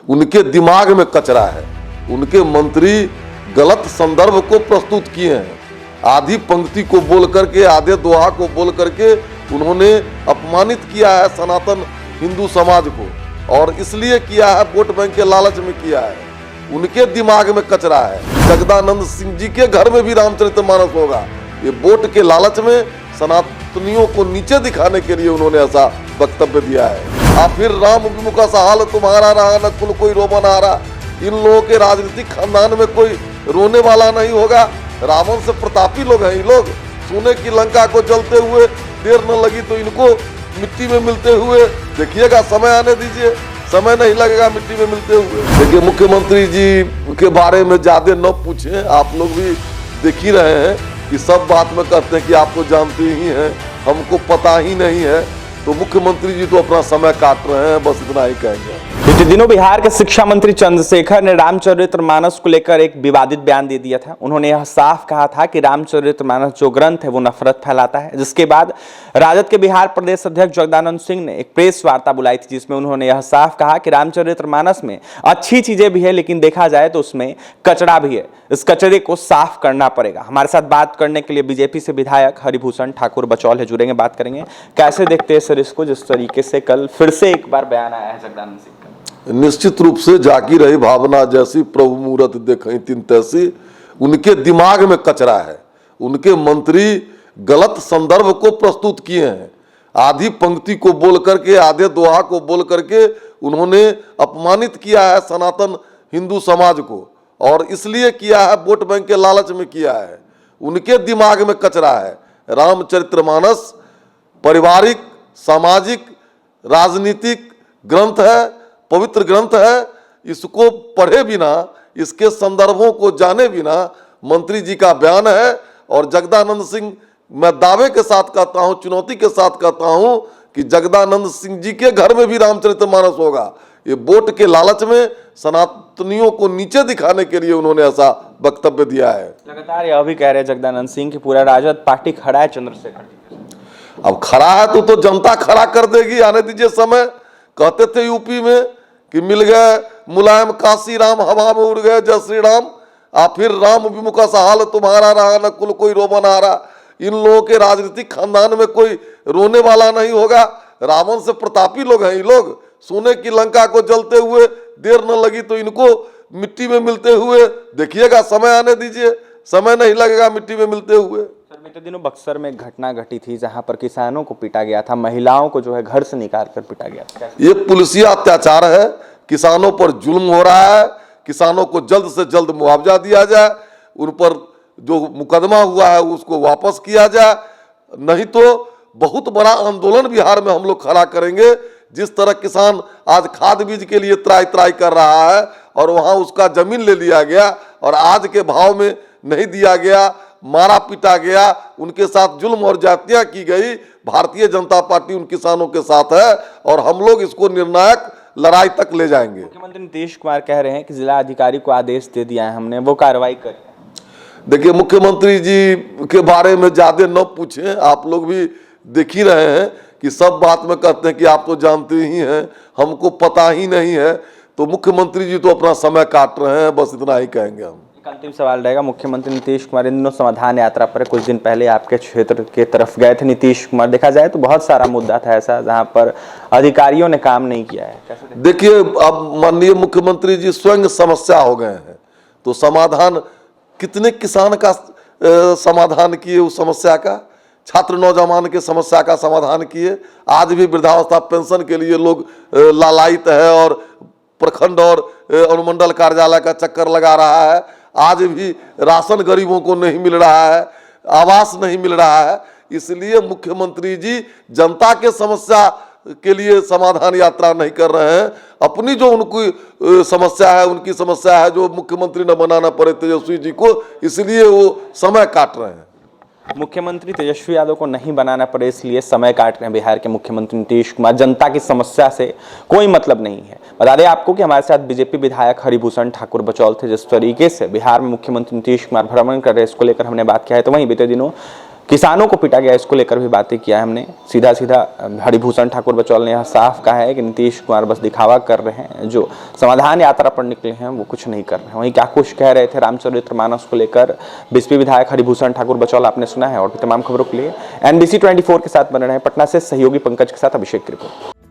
उनके दिमाग में कचरा है। उनके मंत्री गलत संदर्भ को प्रस्तुत किए हैं। आधी पंक्ति को बोल करके, आधे दोहा को बोल करके उन्होंने अपमानित किया है सनातन हिंदू समाज को, और इसलिए किया है वोट बैंक के लालच में किया है। उनके दिमाग में कचरा है। जगदानंद सिंह जी के घर में भी रामचरितमानस होगा। ये वोट के लालच में सनातनियों को नीचे दिखाने के लिए उन्होंने ऐसा वक्तव्य दिया है। आप फिर राम विमुखा सा हाल तुम्हारा रहा, न कुल कोई रोमन आ रहा। इन लोगों के राजनीतिक खानदान में कोई रोने वाला नहीं होगा। रावण से प्रतापी लोग हैं ये लोग। सोने की लंका को जलते हुए देर न लगी तो इनको मिट्टी में मिलते हुए देखिएगा। समय आने दीजिए, समय नहीं लगेगा मिट्टी में मिलते हुए। देखिए, मुख्यमंत्री जी के बारे में ज्यादा न पूछें। आप लोग भी देख ही रहे हैं कि सब बात में कहते हैं कि आप तो जानते ही हैं, हमको पता ही नहीं है। तो मुख्यमंत्री जी तो अपना समय काट रहे हैं, बस इतना ही कहेंगे। बीते दिनों बिहार के शिक्षा मंत्री चंद्रशेखर ने रामचरितमानस को लेकर एक विवादित बयान दे दिया था। उन्होंने यह साफ कहा था कि रामचरितमानस जो ग्रंथ है वो नफरत फैलाता है, जिसके बाद राजद के बिहार प्रदेश अध्यक्ष जगदानंद सिंह ने एक प्रेस वार्ता बुलाई थी, जिसमें उन्होंने यह साफ कहा कि रामचरितमानस में अच्छी चीजें भी है, लेकिन देखा जाए तो उसमें कचरा भी है। इस कचरे को साफ करना पड़ेगा। हमारे साथ बात करने के लिए बीजेपी से विधायक हरिभूषण ठाकुर बचौल है, जुड़ेंगे, बात करेंगे। कैसे देखते हैं सर इसको, जिस तरीके से कल फिर से एक बार बयान आया है जगदानंद सिंह का? निश्चित रूप से जाकी रही भावना जैसी, प्रभु मूरत देखई तिन तैसी। उनके दिमाग में कचरा है। उनके मंत्री गलत संदर्भ को प्रस्तुत किए हैं। आधी पंक्ति को बोल करके, आधे दोहा को बोल करके उन्होंने अपमानित किया है सनातन हिंदू समाज को, और इसलिए किया है वोट बैंक के लालच में किया है। उनके दिमाग में कचरा है। रामचरितमानस पारिवारिक, सामाजिक, राजनीतिक ग्रंथ है, पवित्र ग्रंथ है। इसको पढ़े बिना, इसके संदर्भों को जाने बिना मंत्री जी का बयान है। और जगदानंद सिंह, मैं दावे के साथ कहता हूं, चुनौती के साथ कहता हूं कि जगदानंद सिंह जी के घर में भी रामचरितमानस होगा। ये वोट के लालच में सनातनियों को नीचे दिखाने के लिए उन्होंने ऐसा वक्तव्य दिया है। लगातार यह भी कह रहे हैं जगदानंद सिंह कि पूरा राजद पार्टी खड़ा है चंद्रशेखर। अब खड़ा है तो जनता खड़ा कर देगी, आने दीजिए समय। कहते थे यूपी में कि मिल गए मुलायम काशी राम, हवा में उड़ गए जय श्री राम। आप फिर राम विमुखा सा हाल तुम्हारा रहा, न कुल कोई रोमन आ रहा। इन लोगों के राजनीतिक खानदान में कोई रोने वाला नहीं होगा। रावण से प्रतापी लोग हैं ये लोग। सोने की लंका को जलते हुए देर न लगी तो इनको मिट्टी में मिलते हुए देखिएगा। समय आने दीजिए, समय नहीं लगेगा मिट्टी में मिलते हुए। बीते दिनों बक्सर में एक घटना घटी थी जहां पर किसानों को पीटा गया था, महिलाओं को जो है घर से निकाल कर पीटा गया था। ये पुलिसिया अत्याचार है। किसानों पर जुल्म हो रहा है। किसानों को जल्द से जल्द मुआवजा दिया जाए। उन पर जो मुकदमा हुआ है उसको वापस किया जाए, नहीं तो बहुत बड़ा आंदोलन बिहार में हम लोग खड़ा करेंगे। जिस तरह किसान आज खाद बीज के लिए त्राई त्राई कर रहा है और वहां उसका जमीन ले लिया गया और आज के भाव में नहीं दिया गया, मारा पीटा गया, उनके साथ जुल्म और जातियां की गई। भारतीय जनता पार्टी उन किसानों के साथ है और हम लोग इसको निर्णायक लड़ाई तक ले जाएंगे। मुख्यमंत्री नीतीश कुमार कह रहे हैं कि जिला अधिकारी को आदेश दे दिया है हमने, वो कार्रवाई करें। देखिए, मुख्यमंत्री जी के बारे में ज्यादा न पूछें। आप लोग भी देख ही रहे हैं कि सब बात में कहते हैं कि आप तो जानते ही हैं, हमको पता ही नहीं है। तो मुख्यमंत्री जी तो अपना समय काट रहे हैं, बस इतना ही कहेंगे हम। अंतिम सवाल रहेगा, मुख्यमंत्री नीतीश कुमार इन दिनों समाधान यात्रा पर कुछ दिन पहले आपके क्षेत्र के तरफ गए थे नीतीश कुमार। देखा जाए तो बहुत सारा मुद्दा था ऐसा जहां पर अधिकारियों ने काम नहीं किया है। देखिए, अब माननीय मुख्यमंत्री जी स्वयं समस्या हो गए हैं, तो समाधान कितने किसान का समाधान किए उस समस्या का, छात्र नौजवान के समस्या का समाधान किए। आज भी वृद्धावस्था पेंशन के लिए लोग लालायित है और प्रखंड और अनुमंडल कार्यालय का चक्कर लगा रहा है। आज भी राशन गरीबों को नहीं मिल रहा है, आवास नहीं मिल रहा है। इसलिए मुख्यमंत्री जी जनता के समस्या के लिए समाधान यात्रा नहीं कर रहे हैं। अपनी जो उनकी समस्या है, उनकी समस्या है जो मुख्यमंत्री ने बनाना पड़े तेजस्वी जी को, इसलिए वो समय काट रहे हैं। मुख्यमंत्री तेजस्वी यादव को नहीं बनाना पड़े इसलिए समय काट रहे हैं बिहार के मुख्यमंत्री नीतीश कुमार। जनता की समस्या से कोई मतलब नहीं है। बता दें आपको कि हमारे साथ बीजेपी विधायक हरिभूषण ठाकुर बचौल थे। जिस तरीके से बिहार में मुख्यमंत्री नीतीश कुमार भ्रमण कर रहे हैं, इसको लेकर हमने बात किया है। तो वहीं बीते दिनों किसानों को पीटा गया, इसको लेकर भी बातें किया है हमने। सीधा सीधा हरिभूषण ठाकुर बचौल ने यह साफ कहा है कि नीतीश कुमार बस दिखावा कर रहे हैं, जो समाधान यात्रा पर निकले हैं वो कुछ नहीं कर रहे हैं। वहीं क्या कुछ कह रहे थे रामचरितमानस को लेकर बीएसपी विधायक हरिभूषण ठाकुर बचौल, आपने सुना है। और भी तमाम खबरों के लिए NBC 24 के साथ बने रहे। पटना से सहयोगी पंकज के साथ अभिषेक की रिपोर्ट।